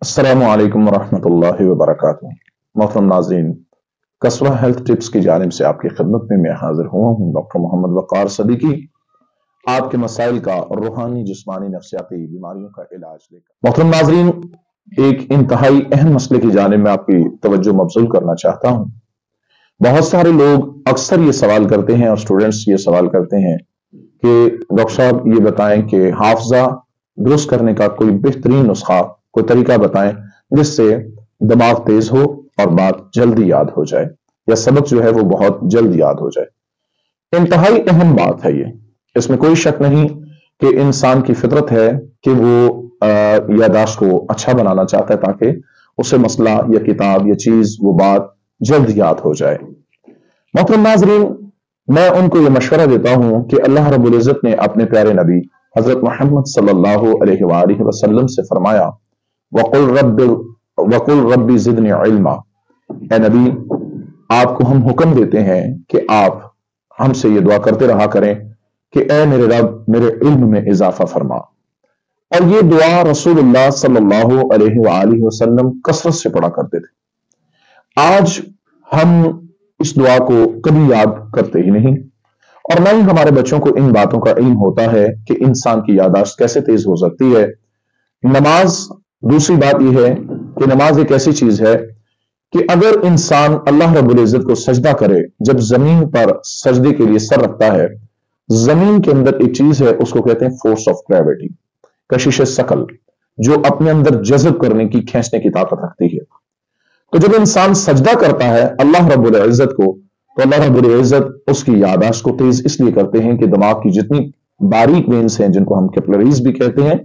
अस्सलामु अलैकुम वरहमतुल्लाहि वबरकातुहू। मोहतरम नाज़रीन, कसवा हेल्थ टिप्स की जानिब से आपकी खिदमत में मैं हाजिर हुआ हूँ डॉक्टर मोहम्मद वक़ार सदीकी, आपके मसाइल का रूहानी जिस्मानी नफ्सियाती बीमारियों का इलाज लेकर। मोहतरम नाज़रीन, एक इंतहाई अहम मसले की जानिब में आपकी तवज्जो मबज़ूल करना चाहता हूँ। बहुत सारे लोग अक्सर ये सवाल करते हैं और स्टूडेंट्स ये सवाल करते हैं कि डॉक्टर साहब ये बताएं कि हाफजा दुरुस्त करने का कोई बेहतरीन नुस्खा, कोई तरीका बताएं जिससे दिमाग तेज हो और बात जल्दी याद हो जाए या सबक जो है वो बहुत जल्द याद हो जाए। इंतहाई अहम बात है ये, इसमें कोई शक नहीं कि इंसान की फितरत है कि वो यादाश्त को अच्छा बनाना चाहता है ताकि उसे मसला या किताब या चीज वो बात जल्द याद हो जाए। मोहतरम नाजरीन, मैं उनको ये मशवरा देता हूं कि अल्लाह रब्बुल इज्जत ने अपने प्यारे नबी हजरत मोहम्मद सल्लल्लाहु अलैहि वसल्लम से फरमाया, वकुल रब्बी जिदनी इल्मा। ए नबी, आपको हम हुक्म देते हैं कि आप हमसे ये दुआ करते रहा करें कि ए मेरे रब, मेरे इल्म में इजाफा फरमा। और ये दुआ रसूलुल्लाह सल्लल्लाहु अलैहि वसल्लम कसरत से पढ़ा करते थे। आज हम इस दुआ को कभी याद करते ही नहीं और न ही हमारे बच्चों को इन बातों का इल्म होता है कि इंसान की याददाश्त कैसे तेज हो सकती है। नमाज, दूसरी बात यह है कि नमाज एक ऐसी चीज है कि अगर इंसान अल्लाह रब्बुल इज्जत को सजदा करे, जब जमीन पर सजदे के लिए सर रखता है, जमीन के अंदर एक चीज है, उसको कहते हैं फोर्स ऑफ ग्रेविटी, कशिश सकल, जो अपने अंदर जज्ब करने की, खींचने की ताकत रखती है। तो जब इंसान सजदा करता है अल्लाह रब्बुल इज्जत को, तो अल्लाह रब्बुल इज्जत उसकी यादाश्त को तेज इसलिए करते हैं कि दिमाग की जितनी बारीक वेन्स हैं, जिनको हम कैपिलरीज भी कहते हैं,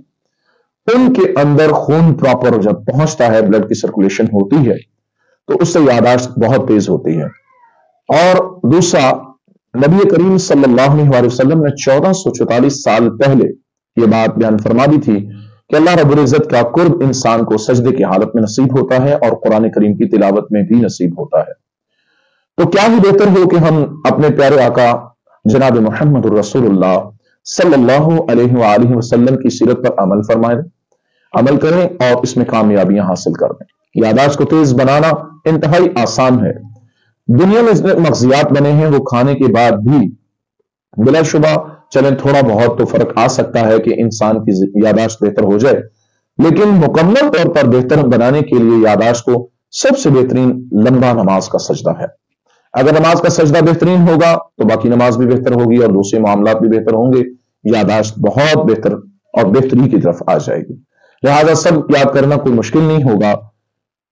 उनके अंदर खून प्रॉपर जब पहुंचता है, ब्लड की सर्कुलेशन होती है, तो उससे यादाश्त बहुत तेज होती है। और दूसरा, नबी करीम सल्लल्लाहु अलैहि वसल्लम ने 1444 साल पहले यह बात बयान फरमा दी थी कि अल्लाह रब्बुल इज्जत का कुर्ब इंसान को सजदे की हालत में नसीब होता है और कुरान करीम की तिलावत में भी नसीब होता है। तो क्या ही बेहतर हो कि हम अपने प्यारे आका जनाब मोहम्मद रसूलुल्लाह सल्लल्लाहु अलैहि वसल्लम की सीरत पर अमल फरमाएं, अमल करें और इसमें कामयाबियां हासिल कर लें। यादाश्त को तेज बनाना इंतहाई आसान है। दुनिया में जितने मगजियात बने हैं वो खाने के बाद भी बिलाशुबा चले थोड़ा बहुत तो फर्क आ सकता है कि इंसान की यादाश्त बेहतर हो जाए, लेकिन मुकम्मल तौर पर बेहतर बनाने के लिए यादाश्त को सबसे बेहतरीन लंबा नमाज का सजदा है। अगर नमाज का सजदा बेहतरीन होगा तो बाकी नमाज भी बेहतर होगी और दूसरे मामलात भी बेहतर होंगे, यादाश्त बहुत बेहतर और बेहतरी की तरफ आ जाएगी। लिहाजा सब याद करना कोई मुश्किल नहीं होगा।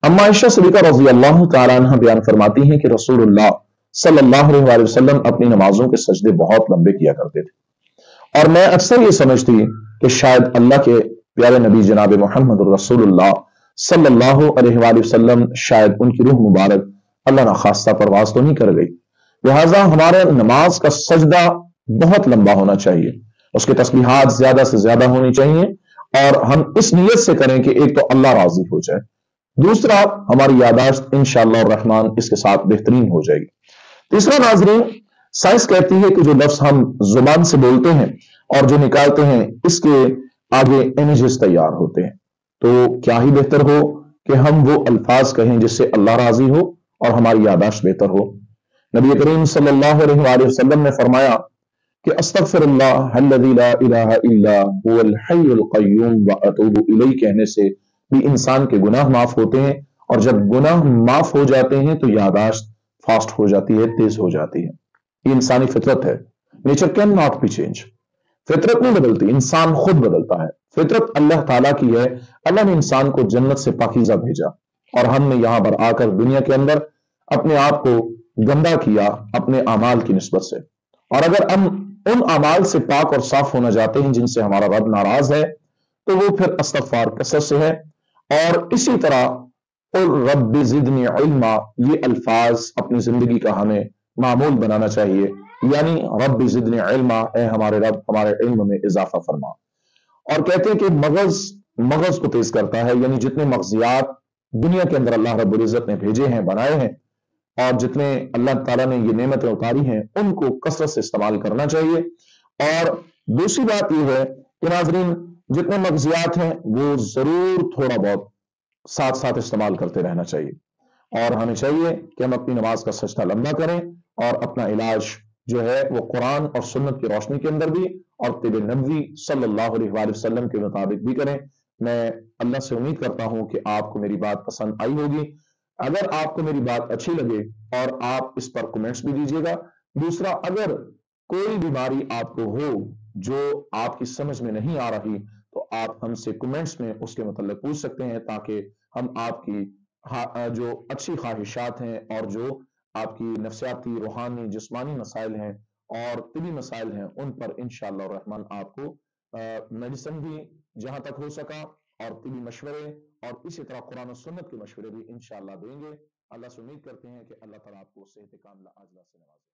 अम्मा आयशा सिद्दीक़ा रज़ी अल्लाह तआला अन्हा बयान फरमाती हैं कि रसूलुल्लाह सल्लल्लाहु अलैहि वसल्लम अपनी नमाजों के सजदे बहुत लंबे किया करते थे और मैं अक्सर ये समझती कि शायद अल्लाह के प्यारे नबी जनाब मोहम्मद रसूलुल्लाह सल्लल्लाहु अलैहि वसल्लम शायद उनकी रूह मुबारक अल्लाह ना खास्ता परवाज तो नहीं कर गई। लिहाजा हमारे नमाज का सजदा बहुत लंबा होना चाहिए, उसके तस्बीहात ज्यादा से ज्यादा होनी चाहिए और हम इस नीयत से करें कि एक तो अल्लाह राजी हो जाए, दूसरा हमारी यादाश्त इंशाअल्लाह रहमान इसके साथ बेहतरीन हो जाएगी। तीसरा नाजरीन, साइंस कहती है कि जो लफ्ज हम जुबान से बोलते हैं और जो निकालते हैं, इसके आगे इमेजेस तैयार होते हैं। तो क्या ही बेहतर हो कि हम वो अल्फाज कहें जिससे अल्लाह राजी हो और हमारी यादाश्त बेहतर हो। नबी करीम सल्लल्लाहु अलैहि वसल्लम ने फरमाया कि अस्तगफिरुल्लाह अल्लज़ी ला इलाहा इल्ला हुवल हय्युल क़य्यूम व अतूबु इलैहि कहने से भी इंसान के गुनाह माफ होते हैं और जब गुनाह माफ हो जाते हैं तो यादाश्त फास्ट हो जाती है, तेज हो जाती है। ये इंसानी फितरत है। Nature can not be change. फितरत नहीं बदलती, इंसान खुद बदलता है। फितरत अल्लाह ताला की है। अल्लाह ने इंसान को जन्नत से पाकीज़ा भेजा और हमने यहां पर आकर दुनिया के अंदर अपने आप को गंदा किया अपने अमाल की निस्बत से। और अगर हम उन अमाल से पाक और साफ होना चाहते हैं जिनसे हमारा रब नाराज है, तो वो फिर इस्तग़फ़ार कसरत से है। और इसी तरह कुल रब्बि ज़िदनी इल्मा, ये अल्फाज अपनी जिंदगी का हमें मामूल बनाना चाहिए, यानी रब्बि ज़िदनी इल्मा, ए हमारे रब हमारे इल्म में इजाफा फरमा। और कहते हैं कि मगज को तेज करता है, यानी जितने मगजियात दुनिया के अंदर अल्लाह रब्बुल इज्जत ने भेजे हैं, बनाए हैं, और जितने अल्लाह ताला ने ये नेमतें उतारी हैं, उनको कसरत से इस्तेमाल करना चाहिए। और दूसरी बात यह है कि नाजरीन, जितने मगजियात हैं वो जरूर थोड़ा बहुत ساتھ ساتھ استعمال کرتے رہنا چاہیے، اور ہمیں چاہیے کہ ہم اپنی نماز کا سجدہ لمبا کریں اور اپنا علاج جو ہے وہ قرآن اور سنت کی روشنی کے اندر بھی اور طب نبوی صلی اللہ علیہ وآلہ وسلم کے مطابق بھی کریں۔ میں اللہ سے امید کرتا ہوں کہ آپ کو میری بات پسند آئی ہوگی۔ اگر آپ کو میری بات اچھی لگے اور آپ اس پر کمنٹس بھی دیجیے گا۔ دوسرا، اگر کوئی بیماری آپ کو ہو جو آپ کی سمجھ میں نہیں آ رہی تو آپ ہم سے کمنٹس میں اس کے متعلق پوچھ سکتے ہیں، تاکہ ہم آپ کی جو اچھی خواہشات ہیں اور جو آپ کی نفسیاتی، روحانی، جسمانی مسائل ہیں اور طبی مسائل ہیں ان پر انشاءاللہ الرحمن آپ کو میڈیسن بھی جہاں تک ہو سکا اور طبی مشورے اور اسی طرح قرآن و سنت کے مشورے بھی انشاءاللہ دیں گے۔ اللہ سے امید کرتے ہیں کہ اللہ تعالیٰ آپ کو صحت کاملہ عاجلہ سے نوازے۔